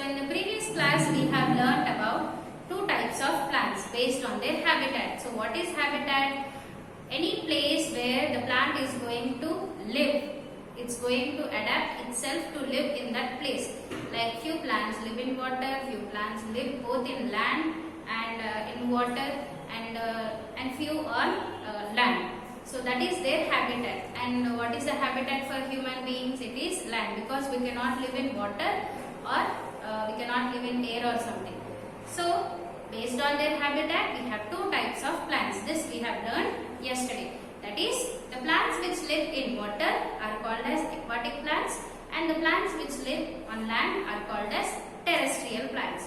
in the previous class we have learnt about two types of plants based on their habitat. So what is habitat? Any place where the plant is going to live. It's going to adapt itself to live in that place. Like few plants live in water, few plants live both in land and in water, and few on land. So that is their habitat. And what is the habitat for human beings? It is land, because we cannot live in water or we cannot live in air or something. So based on their habitat, we have two types of plants. This we have learned yesterday. That is, the plants which live in water are called as aquatic plants, and the plants which live on land are called as terrestrial plants.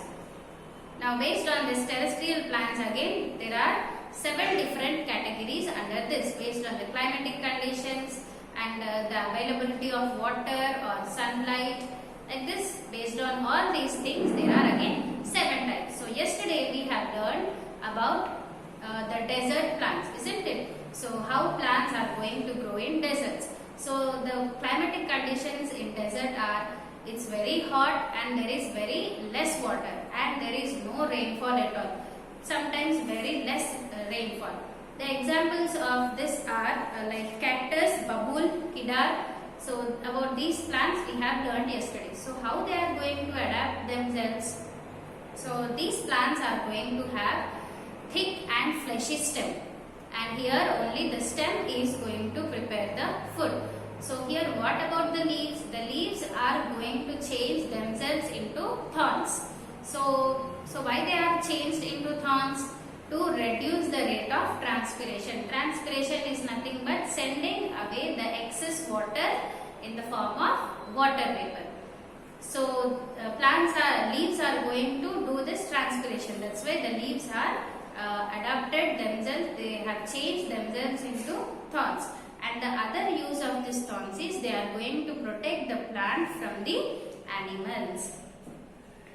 Now based on this terrestrial plants, again there are 7 different categories under this based on the climatic conditions and the availability of water or sunlight. Like this, based on all these things, there are again 7 types. So yesterday we have learned about the desert plants, isn't it? So how plants are going to grow in deserts. So the climatic conditions in desert are, it's very hot and there is very less water and there is no rainfall at all. Sometimes very less rainfall. The examples of this are like cactus, babul, kedar. So about these plants we have learned yesterday. So how they are going to adapt themselves? So these plants are going to have thick and fleshy stem, and here only the stem is going to prepare the food. So here what about the leaves? The leaves are going to change themselves into thorns. So why they are changed into thorns? To reduce the rate of transpiration. Transpiration is nothing but sending away the excess water in the form of water vapor. So leaves are going to do this transpiration. That's why the leaves are adapted themselves. They have changed themselves into thorns. And the other use of these thorns is they are going to protect the plant from the animals.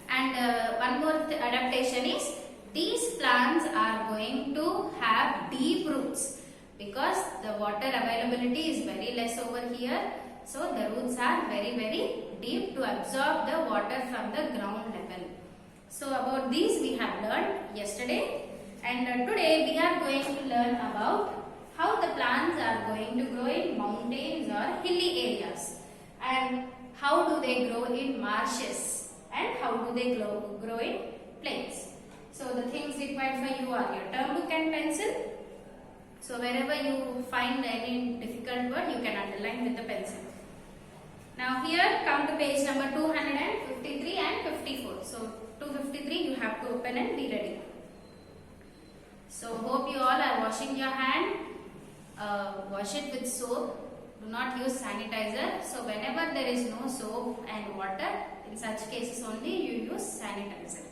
And one more adaptation is, these plants are going to have deep roots because the water availability is very less over here. So the roots are very deep to absorb the water from the ground level. So about these we have learned yesterday, and today we are going to learn about how the plants are going to grow in mountains or hilly areas, and how do they grow in marshes, and how do they grow in plains. So the things required for you are your term book and pencil. So wherever you find any difficult word, you can underline with the pencil. Now here come to page number 253 and 54. So 253 you have to open and be ready. So hope you all are washing your hand. Wash it with soap. Do not use sanitizer. So whenever there is no soap and water, in such cases only you use sanitizer.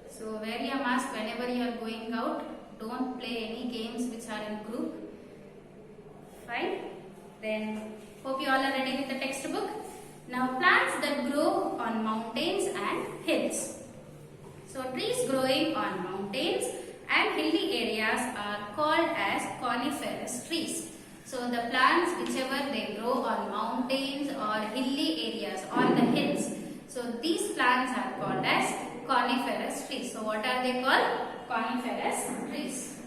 So wear your mask whenever you are going out. Don't play any games which are in group. Fine. Then hope you all are ready with the textbook. Now plants that grow on mountains and hills. So trees growing on mountains and hilly areas are called as coniferous trees. So the plants whichever they grow on mountains or hilly areas, on the hills. So these plants are called as coniferous trees. So what are they called? Coniferous trees.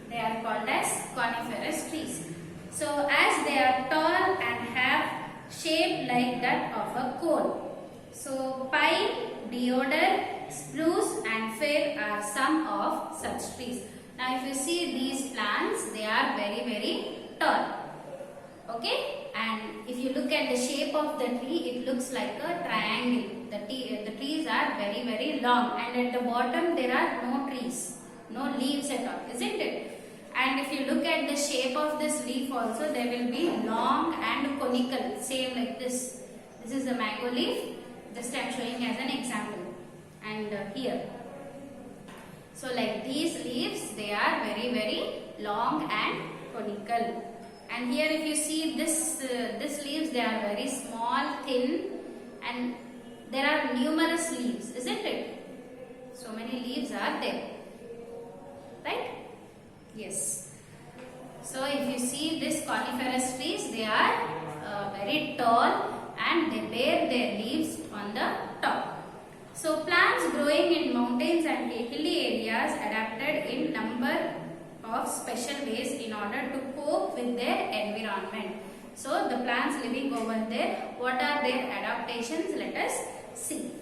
They are called as coniferous trees. So as they are tall and have shape like that of a cone. So pine, deodar, spruce and fir are some of such trees. Now if you see these plants, they are very tall. Okay, and if you look at the shape of the tree, it looks like a triangle. The trees are very long, and at the bottom there are no trees, no leaves at all, isn't it? And if you look at the shape of this leaf also, they will be long and conical, same like this. This is the mango leaf. Just I am showing as an example. And here. So like these leaves, they are very long and conical. And here if you see this leaves, they are very small, thin, and there are numerous leaves, isn't it? So many leaves are there. Right? Yes. So if you see this coniferous trees, they are very tall and they bear their leaves on the top. So plants growing in mountains and hilly areas adapted in number of special ways in order to cope with their environment. So the plants living over there, what are their adaptations? Let us see.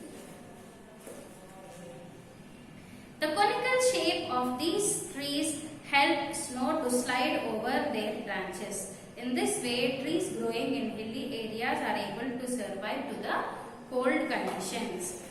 The conical shape of these trees help snow to slide over their branches. In this way, trees growing in hilly areas are able to survive to the cold conditions.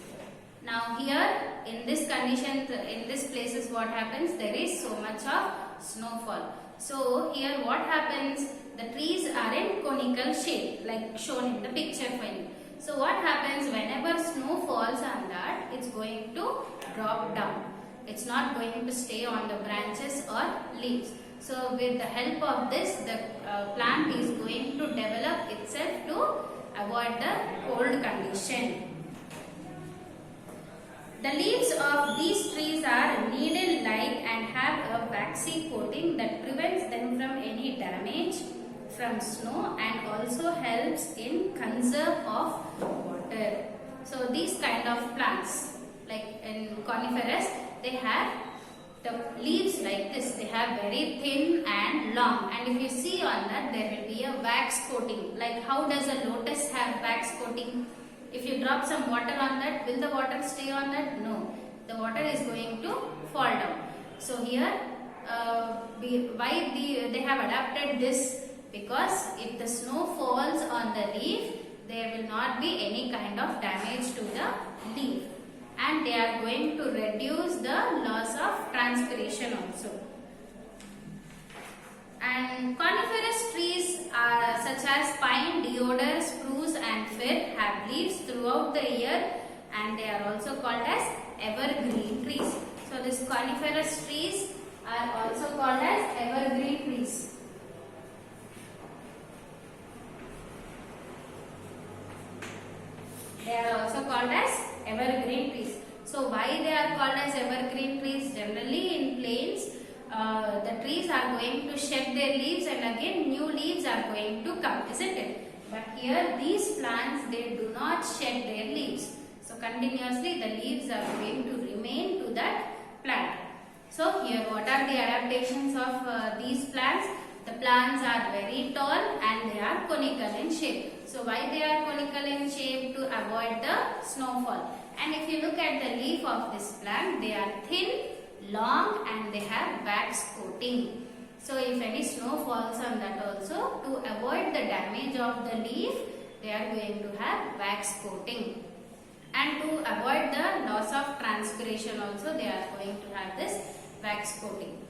Now here, in this condition, in this places what happens? There is so much of snowfall. So here what happens? The trees are in conical shape like shown in the picture for you. So what happens whenever snow falls on that, it's going to drop down. It's not going to stay on the branches or leaves. So with the help of this, the plant is going to develop itself to avoid the cold condition. The leaves of these trees are needle-like and have a waxy coating that prevents them from any damage from snow and also helps in conserve of water. So these kind of plants, like in coniferous, they have the leaves like this. They have very thin and long, and if you see on that, there will be a wax coating. Like how does a lotus have wax coating? If you drop some water on that, will the water stay on that? No. The water is going to fall down. So here, they have adapted this? Because if the snow falls on the leaf, there will not be any kind of damage to the leaf. And they are going to reduce the loss of transpiration also. And coniferous trees such as pine, deodar, spruce and fir have leaves throughout the year, and they are also called as evergreen trees. So these coniferous trees are also called as evergreen trees. They are also called as evergreen trees. So why they are called as evergreen trees? Generally in plains, the trees are going to shed their leaves and again new leaves are going to come, isn't it? But here these plants, they do not shed their leaves. So continuously the leaves are going to remain to that plant. So here what are the adaptations of these plants? The plants are very tall and they are conical in shape. So why they are conical in shape? To avoid the snowfall. And if you look at the leaf of this plant, they are thin, long and they have wax coating. So if any snow falls on that also, to avoid the damage of the leaf, they are going to have wax coating. And to avoid the loss of transpiration also, they are going to have this wax coating.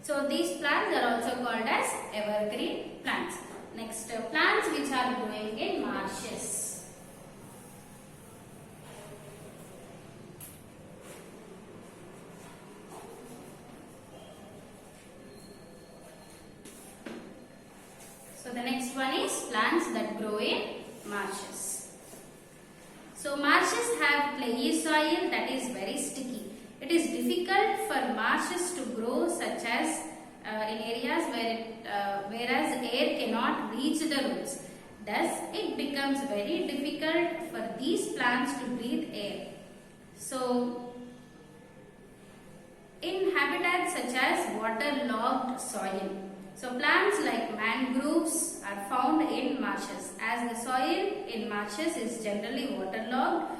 So these plants are also called as evergreen plants. Next, plants which are growing in marshes. So the next one is plants that grow in marshes. So marshes have clayey soil that is very sticky. It is difficult for marshes to grow such as in areas whereas air cannot reach the roots. Thus, it becomes very difficult for these plants to breathe air. So, in habitats such as waterlogged soil. So, plants like mangroves are found in marshes. As the soil in marshes is generally waterlogged,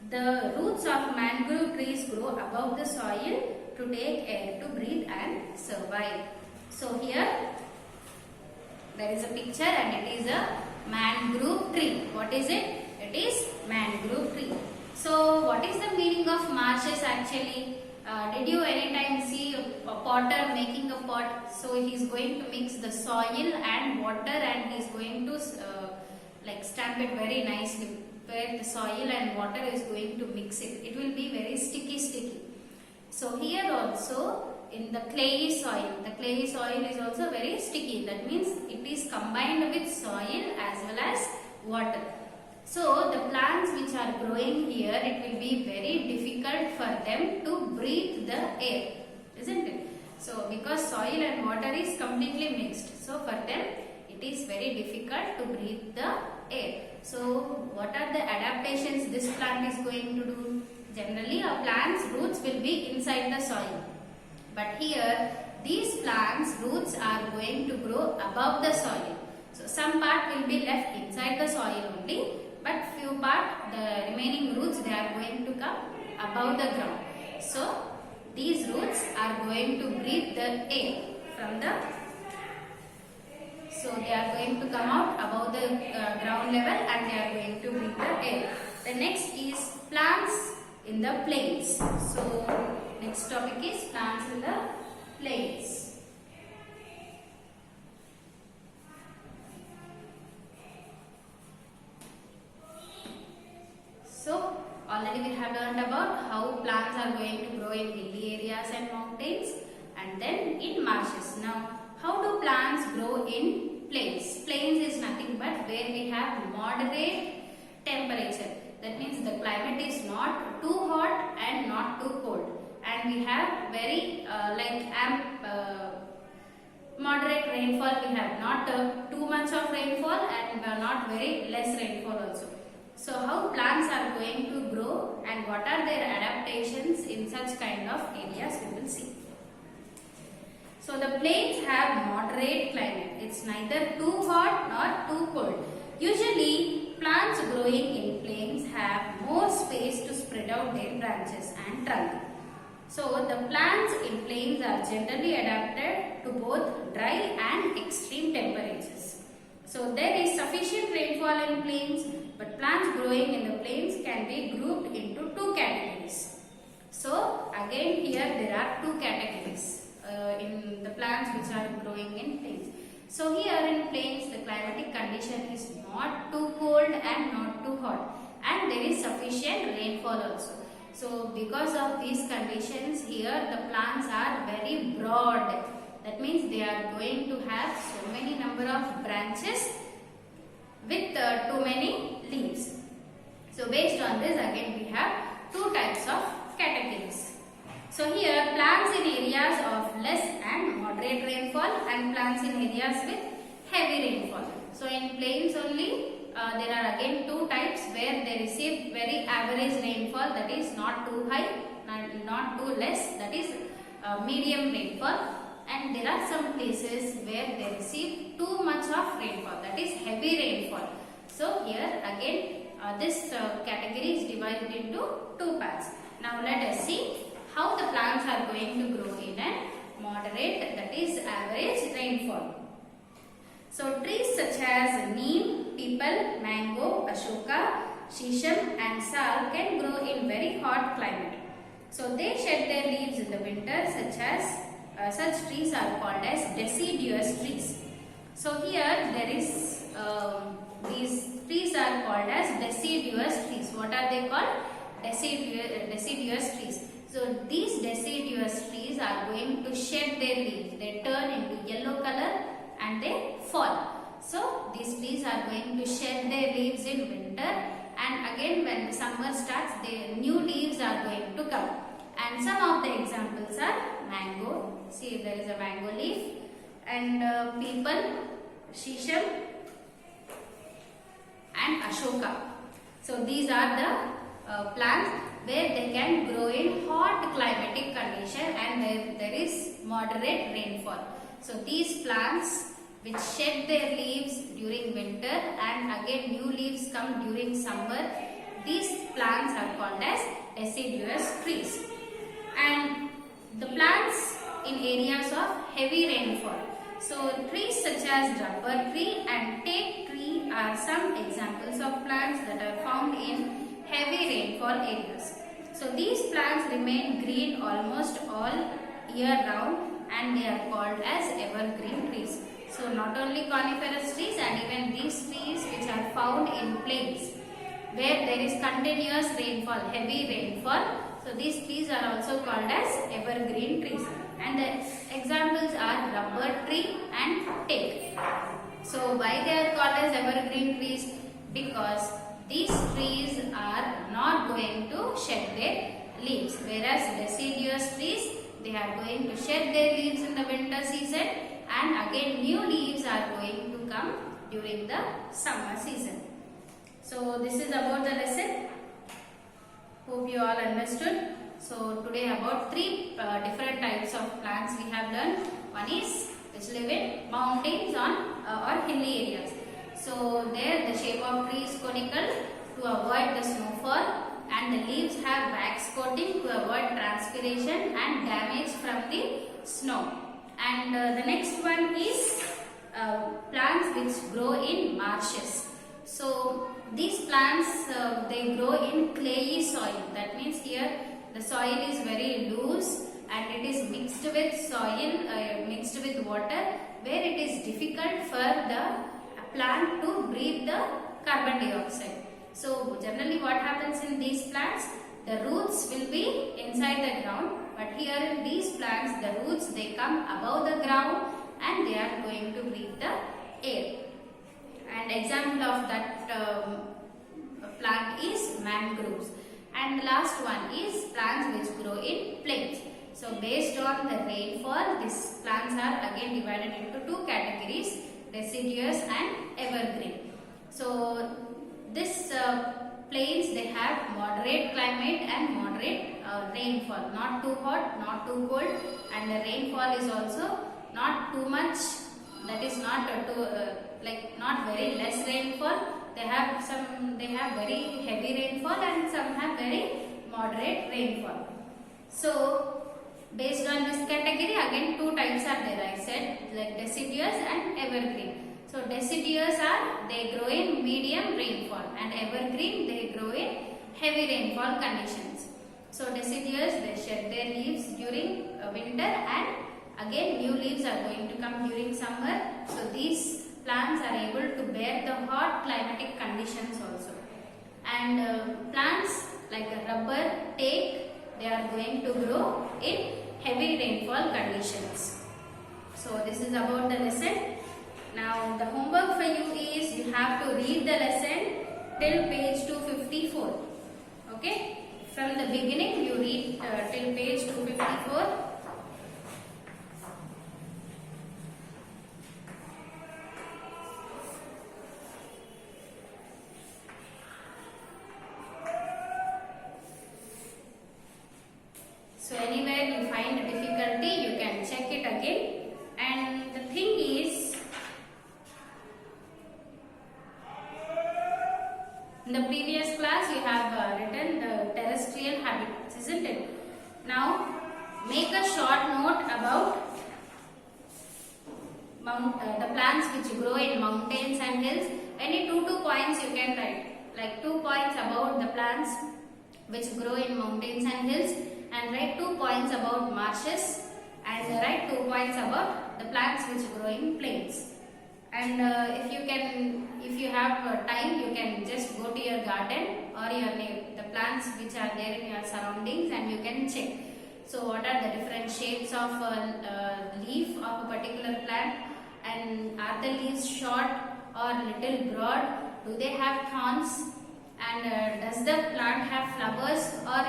the roots of mangrove trees grow above the soil to take air to breathe and survive. So here there is a picture and it is a mangrove tree. What is it? It is mangrove tree. So what is the meaning of marshes actually? Did you anytime see a potter making a pot? So he is going to mix the soil and water and he is going to like stamp it very nicely, where the soil and water is going to mix it. It will be very sticky. So here also in the clayey soil is also very sticky. That means it is combined with soil as well as water. So the plants which are growing here, it will be very difficult for them to breathe the air, isn't it? So because soil and water is completely mixed, so for them it is very difficult to breathe the air. So what are the adaptations this plant is going to do? Generally a plant's roots will be inside the soil, but here these plants roots are going to grow above the soil. So some part will be left inside the soil only, but few part, the remaining roots, they are going to come above the ground. So these roots are going to breathe the air from the, so they are going to come out above the ground level and they are going to breathe the air. The next is plants in the plains. So next topic is plants in the plains. So already we have learned about how plants are going to grow in hilly areas and mountains and then in marshes. Now how do plants grow in plains? Plains is nothing but where we have moderate temperature. That means the climate is not too hot and not too cold, and we have very moderate rainfall. We have not too much of rainfall and not very less rainfall also. So how plants are going to grow and what are their adaptations in such kind of areas, we will see. So the plains have moderate climate. It's neither too hot nor too cold. Usually plants growing in plains have more space to spread out their branches and trunk. So the plants in plains are generally adapted to both dry and extreme temperatures. So there is sufficient rainfall in plains, but plants growing in the plains can be grouped into two categories. So again here there are two categories in the plants which are growing in plains. So here in plains the climatic condition is not too cold and not too hot, and there is sufficient rainfall also. So because of these conditions here the plants are very broad. That means they are going to have so many number of branches with too many leaves. So based on this again we have two types of categories. So here plants in areas of less and moderate rainfall and plants in areas with heavy rainfall. So in plains only there are again two types where they receive very average rainfall, that is not too high and not too less, that is medium rainfall, and there are some places where they receive too much of rainfall, that is heavy rainfall. So here again this category is divided into two parts. Now let us see how the plants are going to grow in a moderate, that is average rainfall. So trees such as neem, peepal, mango, ashoka, shisham and sal can grow in very hot climate. So they shed their leaves in the winter. Such trees are called as deciduous trees. So here there is these trees are called as deciduous trees. What are they called? Deciduous trees. So these deciduous trees are going to shed their leaves. They turn into yellow color and they fall. So these trees are going to shed their leaves in winter, and again when the summer starts, the new leaves are going to come. And some of the examples are mango. See, there is a mango leaf, and peepal, shisham and ashoka. So these are the plants where they can grow in hot climatic condition and where there is moderate rainfall. So these plants which shed their leaves during winter and again new leaves come during summer, these plants are called as deciduous trees. And the plants in areas of heavy rainfall. So trees such as rubber tree and teak tree are some examples of plants that are found in heavy rainfall areas. So these plants remain green almost all year round and they are called as evergreen trees. So not only coniferous trees and even these trees which are found in plains where there is continuous rainfall, heavy rainfall. So these trees are also called as evergreen trees. And the examples are rubber tree and teak. So why they are called as evergreen trees? Because these trees are not going to shed their leaves, whereas deciduous trees, they are going to shed their leaves in the winter season, and again new leaves are going to come during the summer season. So this is about the lesson. Hope you all understood. So today about three different types of plants we have learned. One is which live in mountains or hilly areas. So there the shape of tree is conical to avoid the snowfall, and the leaves have wax coating to avoid transpiration and damage from the snow. And the next one is plants which grow in marshes. So these plants they grow in clayey soil. That means here the soil is very loose and it is mixed with soil, mixed with water, where it is difficult for the plant to breathe the carbon dioxide. So generally what happens in these plants, the roots will be inside the ground, but here in these plants the roots they come above the ground and they are going to breathe the air. And example of that plant is mangroves. And the last one is plants which grow in plains. So based on the rainfall, these plants are again divided into two categories, deciduous and evergreen. So this plains they have moderate climate and moderate rainfall, not too hot, not too cold, and the rainfall is also not too much, that is not not very less rainfall. They have very heavy rainfall and some have very moderate rainfall. So based on this category, again two types are there, I said, like deciduous and evergreen. So deciduous they grow in medium rainfall, and evergreen they grow in heavy rainfall conditions. So deciduous they shed their leaves during winter, and again new leaves are going to come during summer. So these plants are able to bear the hot climatic conditions also. And plants like rubber, teak, they are going to grow in heavy rainfall conditions. So this is about the lesson. Now the homework for you is you have to read the lesson till page 254. Okay? From the beginning you read till page 254. So anywhere you find a difficulty, you can check it again. And the thing is, in the previous class you have written the terrestrial habitats, isn't it? Now make a short note about the plants which grow in mountains and hills. Any two points you can write, like 2 points about the plants which grow in mountains and hills, and write 2 points about marshes, and write 2 points about the plants which grow in plains. And if you have time, you can just go to your garden or the plants which are there in your surroundings, and you can check. So what are the different shapes of leaf of a particular plant, and are the leaves short or little broad? Do they have thorns? And does the plant have flowers, or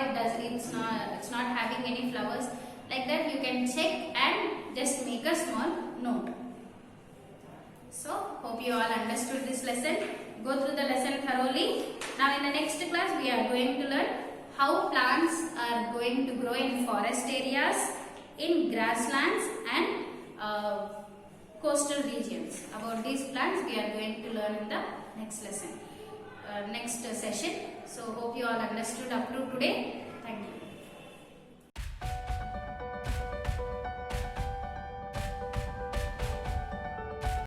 it's not having any flowers? Like that you can check and just make a small note. So hope you all understood this lesson. Go through the lesson thoroughly. Now in the next class we are going to learn how plants are going to grow in forest areas, in grasslands and coastal regions. About these plants we are going to learn in the next lesson. Next session. So hope you all understood up to today.